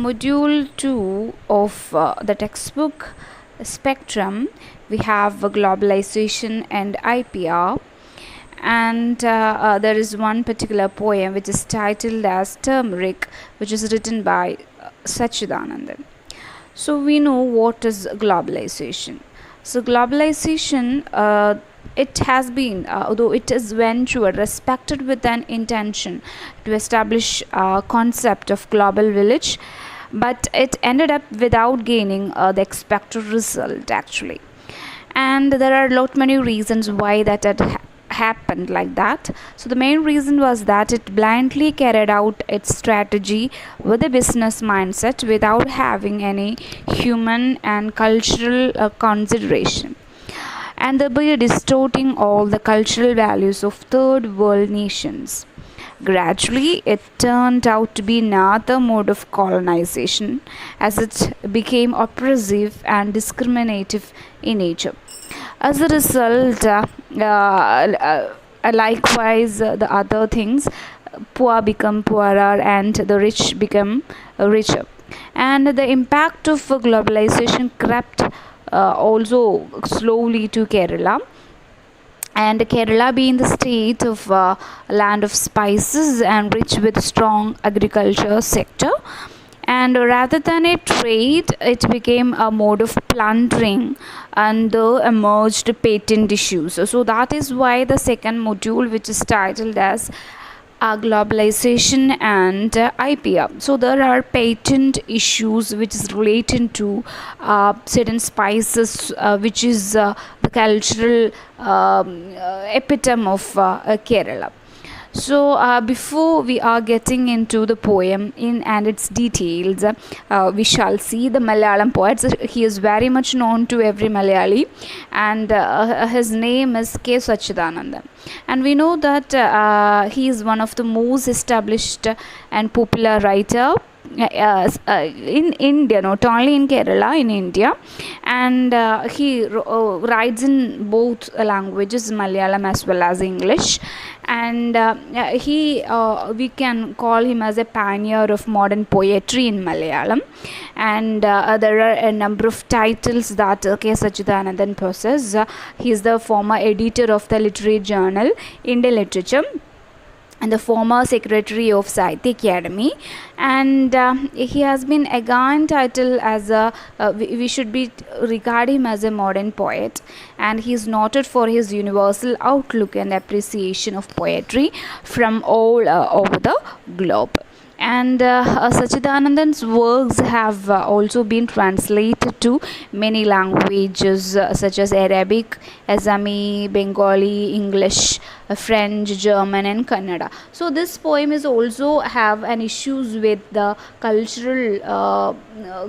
module 2 of the textbook Spectrum, we have globalization and IPR. And there is one particular poem which is titled as Turmeric, which is written by Sachidanandan. So we know what is globalization. So globalization, it has been, although it is venture respected with an intention to establish a concept of global village, but it ended up without gaining the expected result actually. And there are many reasons why that had happened like that. So the main reason was that it blindly carried out its strategy with a business mindset without having any human and cultural consideration, and thereby distorting all the cultural values of third world nations. Gradually, it turned out to be another mode of colonization as it became oppressive and discriminative in nature. As a result, likewise, the other things, poor become poorer and the rich become richer. And the impact of globalization crept also slowly to Kerala. And Kerala being the state of land of spices and rich with strong agriculture sector, and rather than a trade, it became a mode of plundering and the emerged patent issues. So that is why the second module, which is titled as globalization and IPR. So there are patent issues which is related to certain spices, which is the cultural epitome of Kerala. So before we are getting into the poem in and its details, we shall see the Malayalam poet. He is very much known to every Malayali, and his name is K. Sachidanandan. And we know that he is one of the most established and popular writer in India, not only in Kerala, in India. And he writes in both languages, Malayalam as well as English. And we can call him as a pioneer of modern poetry in Malayalam. And there are a number of titles that K. Sachidanandan possesses. He is the former editor of the literary journal Indian Literature and the former secretary of Sahitya Academy, and he has been again titled as we should be regard him as a modern poet, and he is noted for his universal outlook and appreciation of poetry from all over the globe. And Sachidanandan's works have also been translated to many languages such as Arabic, Assami, Bengali, English, French, German and Kannada. So this poem is also have an issues with the cultural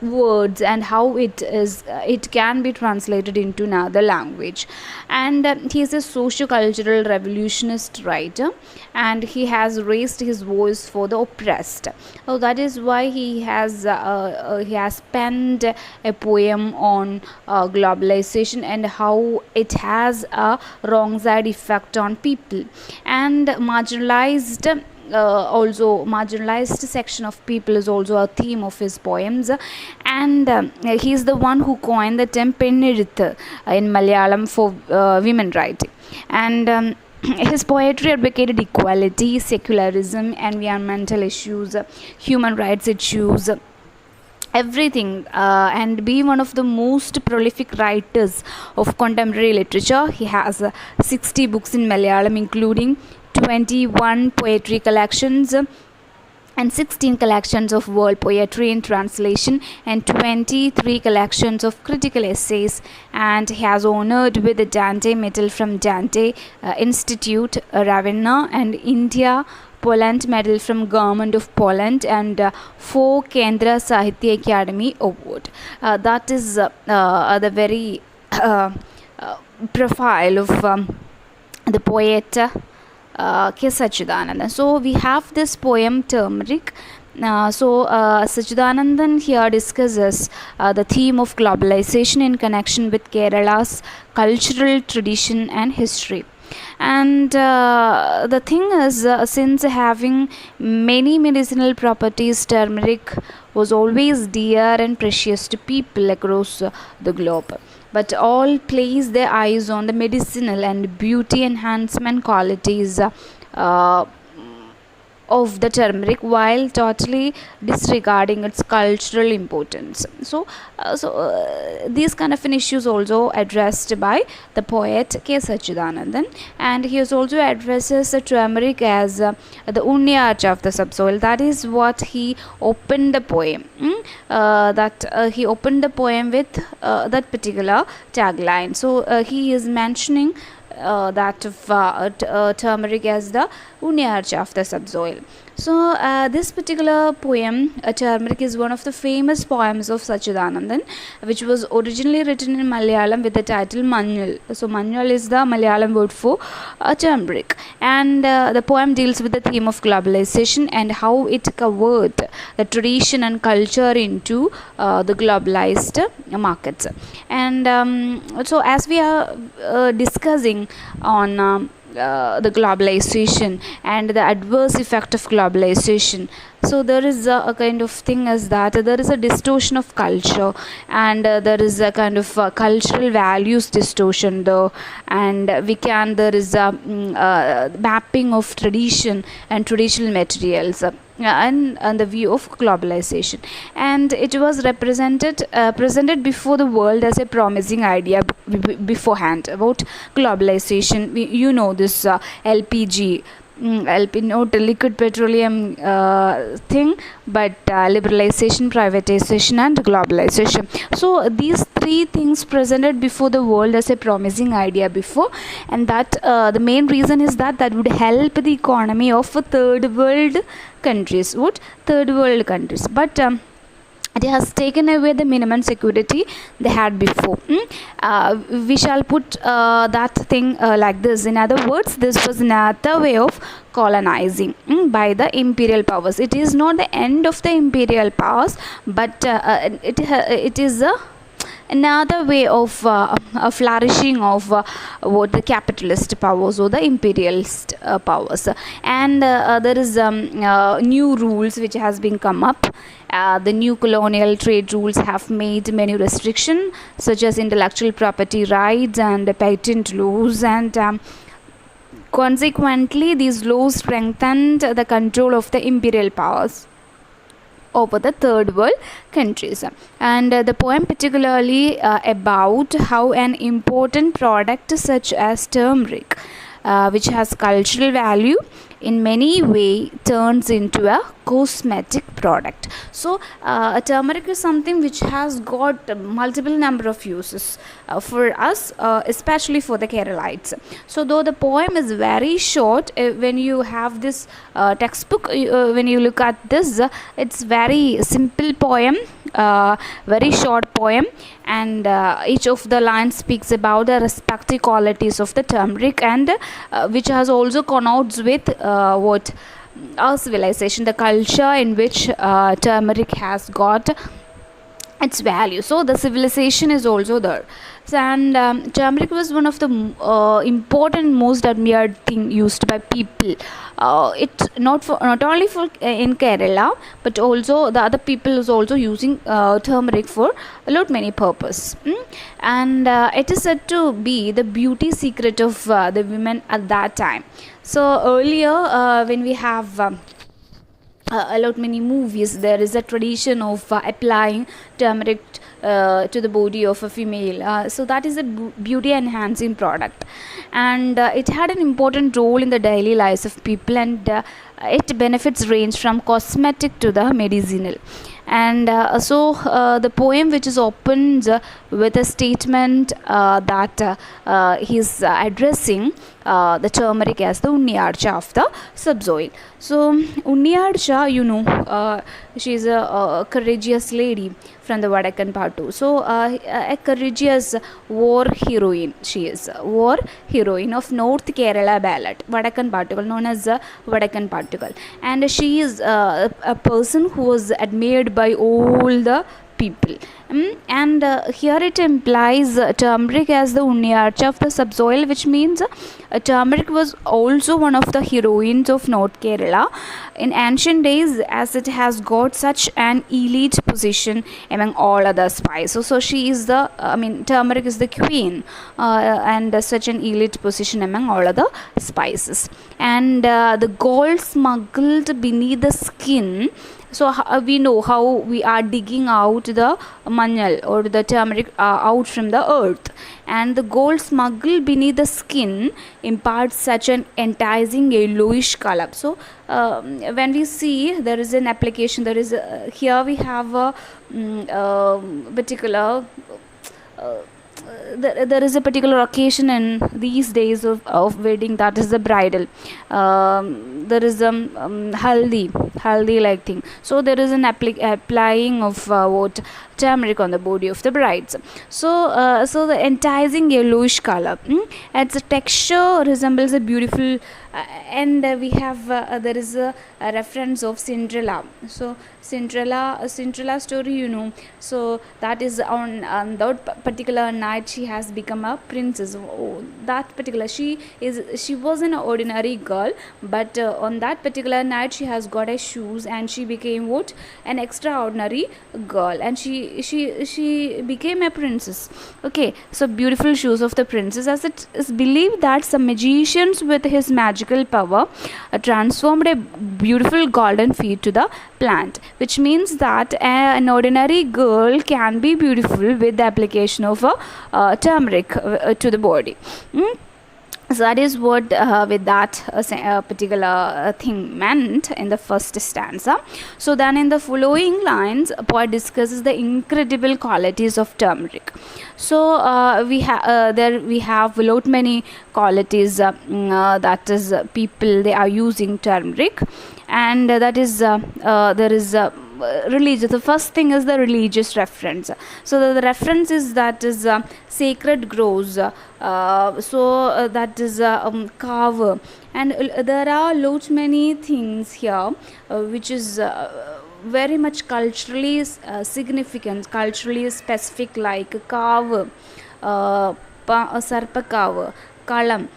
words and how it can be translated into another language. And he is a socio-cultural revolutionist writer, and he has raised his voice for the oppressed. So that is why he has penned a poem on globalization and how it has a wrong side effect on people and marginalized. Also marginalized section of people is also a theme of his poems, and he is the one who coined the term Pennirith in Malayalam for women writing. And his poetry advocated equality, secularism, environmental issues, human rights issues, everything, and be one of the most prolific writers of contemporary literature. He has 60 books in Malayalam, including 21 poetry collections and 16 collections of world poetry in translation and 23 collections of critical essays, and he has honored with the Dante Medal from Dante Institute, Ravenna, and India Poland Medal from Government of Poland, and 4 Kendra Sahitya Academy Award. That is the very profile of the poet K. Sachidanandan. So we have this poem Turmeric. Sachidanandan here discusses the theme of globalization in connection with Kerala's cultural tradition and history. And the thing is, since having many medicinal properties, turmeric was always dear and precious to people across the globe. But all placed their eyes on the medicinal and beauty enhancement qualities uh, of the turmeric, while totally disregarding its cultural importance. These kind of an issues also addressed by the poet K. Sachidanandan, and he also addresses the turmeric as the Unyarcha of the subsoil. That is what he opened the poem. He opened the poem with that particular tagline. So he is mentioning that of turmeric as the Unyarcha of the subsoil. So this particular poem, Turmeric, is one of the famous poems of Sachidanandan, which was originally written in Malayalam with the title Manjal. So Manjal is the Malayalam word for turmeric, and the poem deals with the theme of globalization and how it covered the tradition and culture into the globalized markets. And so as we are discussing on the globalization and the adverse effect of globalization, so there is a kind of thing as that there is a distortion of culture, and there is a kind of cultural values distortion though, and there is a mapping of tradition and traditional materials, and the view of globalization, and it was presented before the world as a promising idea beforehand about globalization. You know this LPG, LP, not liquid petroleum thing, but liberalization, privatization, and globalization. So these three things presented before the world as a promising idea before, and that the main reason is that would help the economy of third world countries. What third world countries? But it has taken away the minimum security they had before. We shall put that thing like this. In other words, this was another way of colonizing by the imperial powers. It is not the end of the imperial powers, but it is another way of a flourishing of what the capitalist powers or the imperialist powers. And there is new rules which has been come up. The new colonial trade rules have made many restrictions, such as intellectual property rights and patent laws, and consequently these laws strengthened the control of the imperial powers over the third world countries. And the poem particularly about how an important product such as turmeric, which has cultural value, in many way turns into a cosmetic product. So turmeric is something which has got multiple number of uses for us, especially for the Keralites. So though the poem is very short, when you have this textbook, when you look at this, it's very simple poem, very short poem, and each of the lines speaks about the respective qualities of the turmeric, and which has also connotes with what our civilization, the culture in which turmeric has got its value. So the civilization is also there. So, and turmeric was one of the important, most admired thing used by people. It's not only for in Kerala, but also the other people is also using turmeric for a lot many purpose. And it is said to be the beauty secret of the women at that time. So earlier, when we have a lot many movies, there is a tradition of applying turmeric to the body of a female, so that is a beauty enhancing product, and it had an important role in the daily lives of people, and its benefits range from cosmetic to the medicinal. And the poem, which is opened with a statement that he is addressing the turmeric as the Unyarcha of the subsoil. So Unyarcha, she is a courageous lady from the Vadakan Pattu. So a courageous war heroine. She is a war heroine of North Kerala ballad, Vadakan Pattukal, known as Vadakan Pattukal. And she is a person who was admired by all the people. And here it implies turmeric as the Unyarcha of the subsoil, which means turmeric was also one of the heroines of North Kerala in ancient days, as it has got such an elite position among all other spices. So she is the, turmeric is the queen, and such an elite position among all other spices. And the gold smuggled beneath the skin. So we know how we are digging out the manjal or the turmeric out from the earth, and the gold smuggled beneath the skin imparts such an enticing yellowish color. So when we see, there is an application, there is here we have a particular there is a particular occasion in these days of wedding, that is the bridal. There is a haldi like thing. So there is an applying of what turmeric on the body of the brides. So the enticing yellowish color, its texture resembles a beautiful and we have there is a reference of Cinderella. So Cinderella story, you know. So that is on that particular night she has become a princess. That particular she was an ordinary girl, but on that particular night she has got a shoes and she became what, an extraordinary girl, and she became a princess. Okay, so beautiful shoes of the princess, as it is believed that some magicians with his magical power transformed a beautiful golden feet to the plant, which means that an ordinary girl can be beautiful with the application of turmeric to the body. So that is what with that particular thing meant in the first stanza. So then in the following lines, a poet discusses the incredible qualities of turmeric. So we have a lot many qualities, that is people, they are using turmeric, and that is there is religious. The first thing is the religious reference. So the reference is that is sacred groves. That is carve, and there are lots many things here which is very much culturally significant, culturally specific, like carve, sarpa carve, kalam.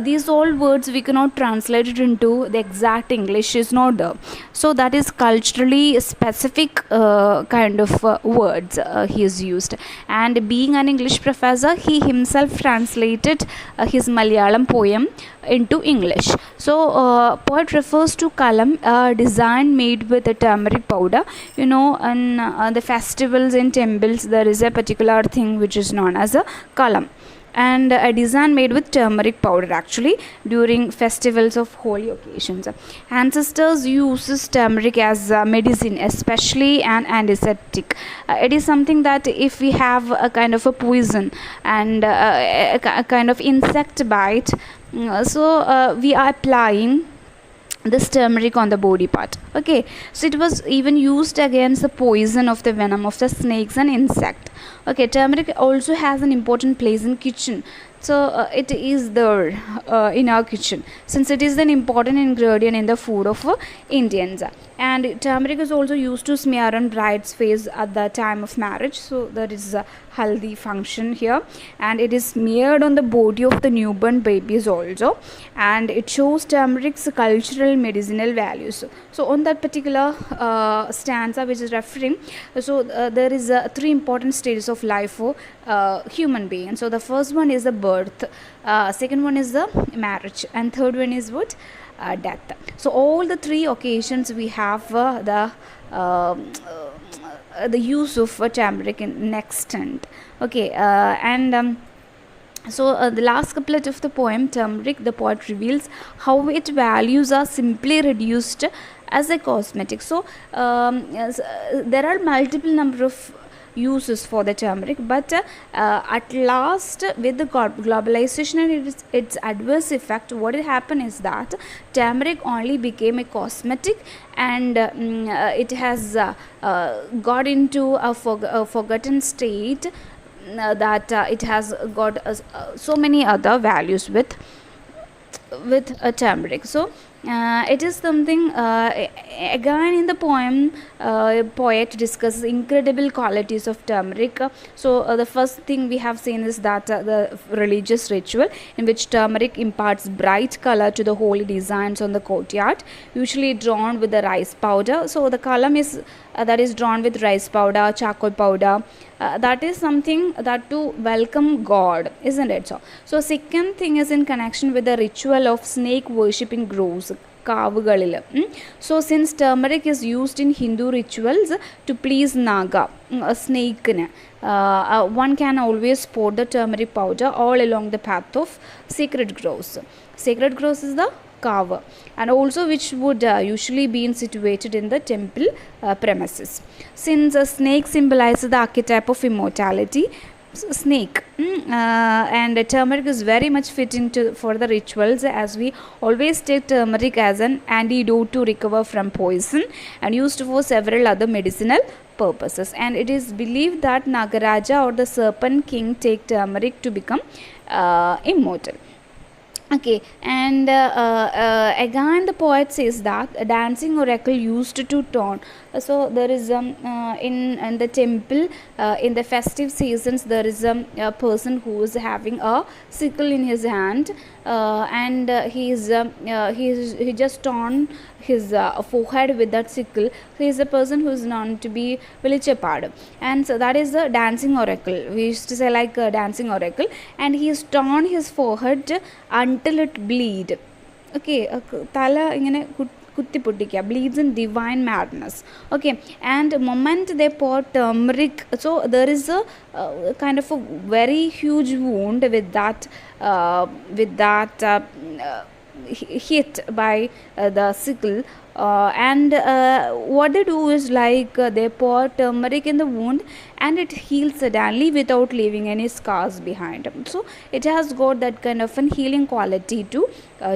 These all words we cannot translate it into the exact English, is not there. So that is culturally specific kind of words he has used. And being an English professor, he himself translated his Malayalam poem into English. So poet refers to kalam, a design made with a turmeric powder. You know, in the festivals in temples, there is a particular thing which is known as a kalam, and a design made with turmeric powder actually during festivals of holy occasions. Ancestors uses turmeric as medicine, especially an antiseptic. It is something that if we have a kind of a poison and a kind of insect bite, we are applying this turmeric on the body part. Okay, so it was even used against the poison of the venom of the snakes and insect. Okay, turmeric also has an important place in kitchen. So it is there in our kitchen, since it is an important ingredient in the food of Indians. And turmeric is also used to smear on bride's face at the time of marriage. So there is a haldi function here, and it is smeared on the body of the newborn babies also, and it shows turmeric's cultural medicinal values. So on that particular stanza which is referring, so there is three important stages of life for human being. So the first one is the birth, second one is the marriage, and third one is what, death. So all the three occasions we have the use of turmeric in extent. Okay, so the last couplet of the poem Turmeric, the poet reveals how its values are simply reduced as a cosmetic. So yes, there are multiple number of uses for the turmeric, but at last, with the globalization and its adverse effect, what will happen is that turmeric only became a cosmetic, and it has got into a forgotten state, that it has got so many other values with turmeric. So It is something again in the poem. Poet discusses incredible qualities of turmeric. So the first thing we have seen is that the religious ritual in which turmeric imparts bright color to the holy designs on the courtyard, usually drawn with the rice powder. So the column is that is drawn with rice powder, charcoal powder. That is something that to welcome God, isn't it? So second thing is in connection with the ritual of snake worship in groves. കാവുകളിൽ. So since turmeric is used in Hindu rituals to please Naga, a snake, one can always pour the turmeric powder all along the path of sacred groves. Sacred groves is the kava, and also which would usually be situated in the temple premises. Since a snake symbolizes the archetype of immortality, snake, and turmeric is very much fitting for the rituals, as we always take turmeric as an antidote to recover from poison and used for several other medicinal purposes. And it is believed that Nagaraja or the serpent king take turmeric to become immortal. Okay, and again the poet says that a dancing oracle used to taunt. So there is in the temple in the festive seasons there is a person who is having a sickle in his hand, and he just torn his forehead with that sickle. So he is a person who is known to be Vilichapad, and so that is the dancing oracle. We used to say like a dancing oracle, and he has torn his forehead until it bleed. Okay, tala ingane കുത്തിപ്പൊട്ടിക്കുക, bleeds in divine madness. Okay, and moment they pour turmeric, so there is a kind of a very huge wound with that hit by the sickle. And what they do is like they pour turmeric in the wound and it heals suddenly without leaving any scars behind. So it has got that kind of an healing quality to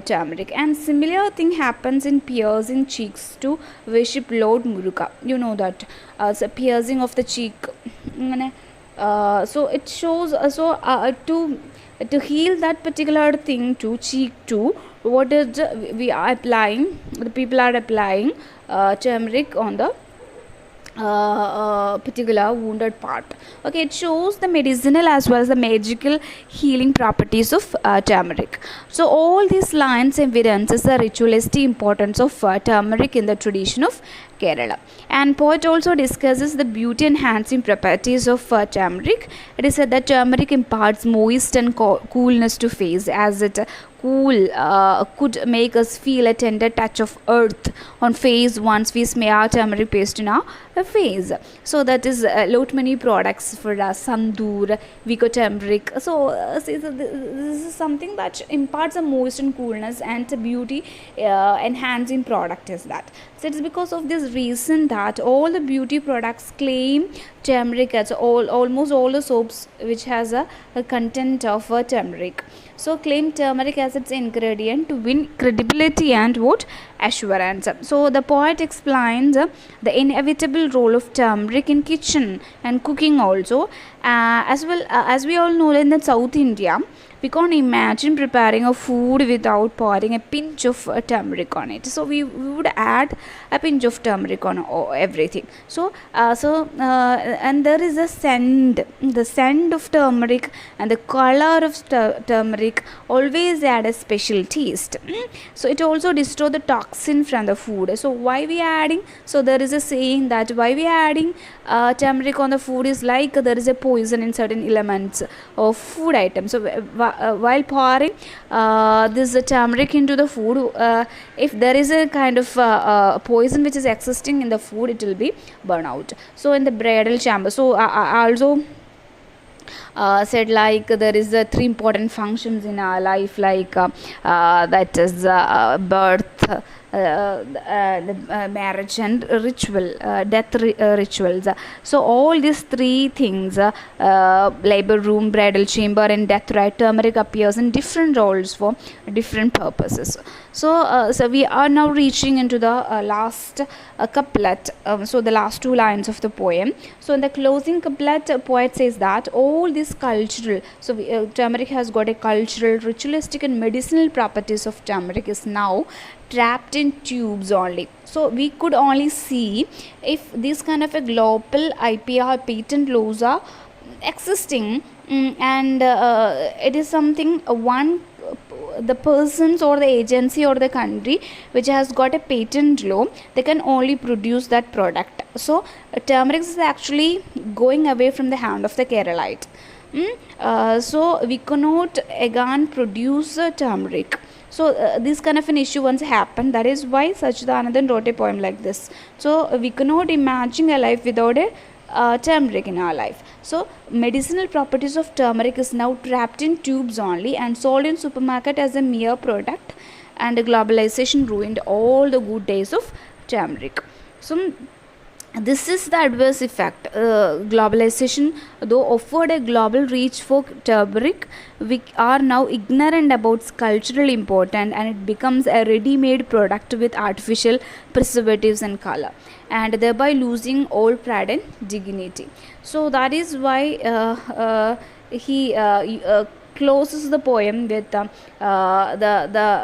turmeric. And similar thing happens in piercing cheeks to worship Lord Muruga. You know that so piercing of the cheek. So it shows to heal that particular thing to cheek to, what is we are applying, the people are applying turmeric on the particular wounded part. Okay, it shows the medicinal as well as the magical healing properties of turmeric. So all these lines evidences the ritualistic importance of turmeric in the tradition of Kerala. And poet also discusses the beauty enhancing properties of turmeric. It is said that turmeric imparts moist and coolness to face, as it could make us feel a tender touch of earth on face once we smear turmeric paste in our face. So that is lot many products for Sandoor, Vico turmeric. So this is something that imparts a moist and coolness and beauty enhancing product is that. So it's because of this reason that all the beauty products claim turmeric as almost all the soaps which has a content of turmeric. So claim turmeric as its ingredient to win credibility and what assurance. So the poet explains the inevitable role of turmeric in kitchen and cooking also, as well as we all know in the South India. We can't imagine preparing a food without pouring a pinch of turmeric on it. So we would add a pinch of turmeric on everything. So and there is a the scent of turmeric and the color of turmeric always add a special taste. So it also destroy the toxin from the food. So why we are adding? So there is a saying that why we are adding turmeric on the food is like there is a poison in certain elements of food items. So while pouring this turmeric into the food, if there is a kind of poison which is existing in the food, it will be burn out. So in the bridal chamber, so I also said like there is 3 important functions in our life, like that is birth, marriage and ritual, death rituals. So all these 3 things, labor room, bridal chamber and death rite, turmeric appears in different roles for different purposes. So we are now reaching into the last couplet, so the last 2 lines of the poem. So in the closing couplet, poet says that all this cultural, so turmeric has got a cultural, ritualistic and medicinal properties of turmeric is now trapped in tubes only. So we could only see if this kind of a global IPR patent laws are existing, and it is something one the persons or the agency or the country which has got a patent law, they can only produce that product. So turmeric is actually going away from the hand of the Keralite. So we cannot again produce turmeric. So this kind of an issue once happened. That is why Sachidanandan wrote a poem like this. So we cannot imagine a life without a turmeric in our life. So medicinal properties of turmeric is now trapped in tubes only and sold in supermarket as a mere product, and globalization ruined all the good days of turmeric. So this is the adverse effect. Globalization, though offered a global reach for turmeric, we are now ignorant about its cultural importance, and it becomes a ready-made product with artificial preservatives and color, and thereby losing all pride and dignity. So that is why he closes the poem with the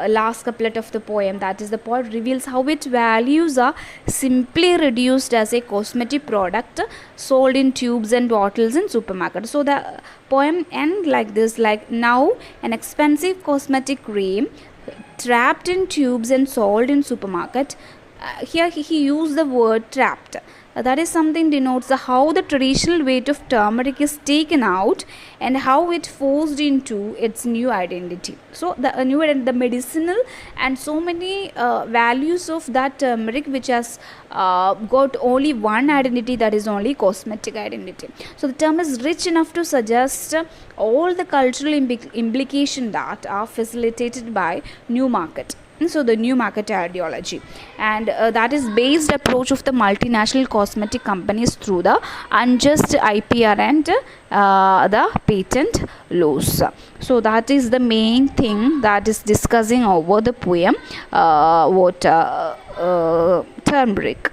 last couplet of the poem, that is, the poet reveals how its values are simply reduced as a cosmetic product sold in tubes and bottles in supermarkets. So the poem ends like this, like, now an expensive cosmetic cream trapped in tubes and sold in supermarket. Here he used the word trapped. That is something denotes how the traditional weight of turmeric is taken out and how it forced into its new identity. So the medicinal and so many values of that turmeric, which has got only one identity, that is only cosmetic identity. So the term is rich enough to suggest all the cultural implications that are facilitated by new market. So the new market ideology, and that is based approach of the multinational cosmetic companies through the unjust IPR and the patent laws. So that is the main thing that is discussing over the poem, turmeric.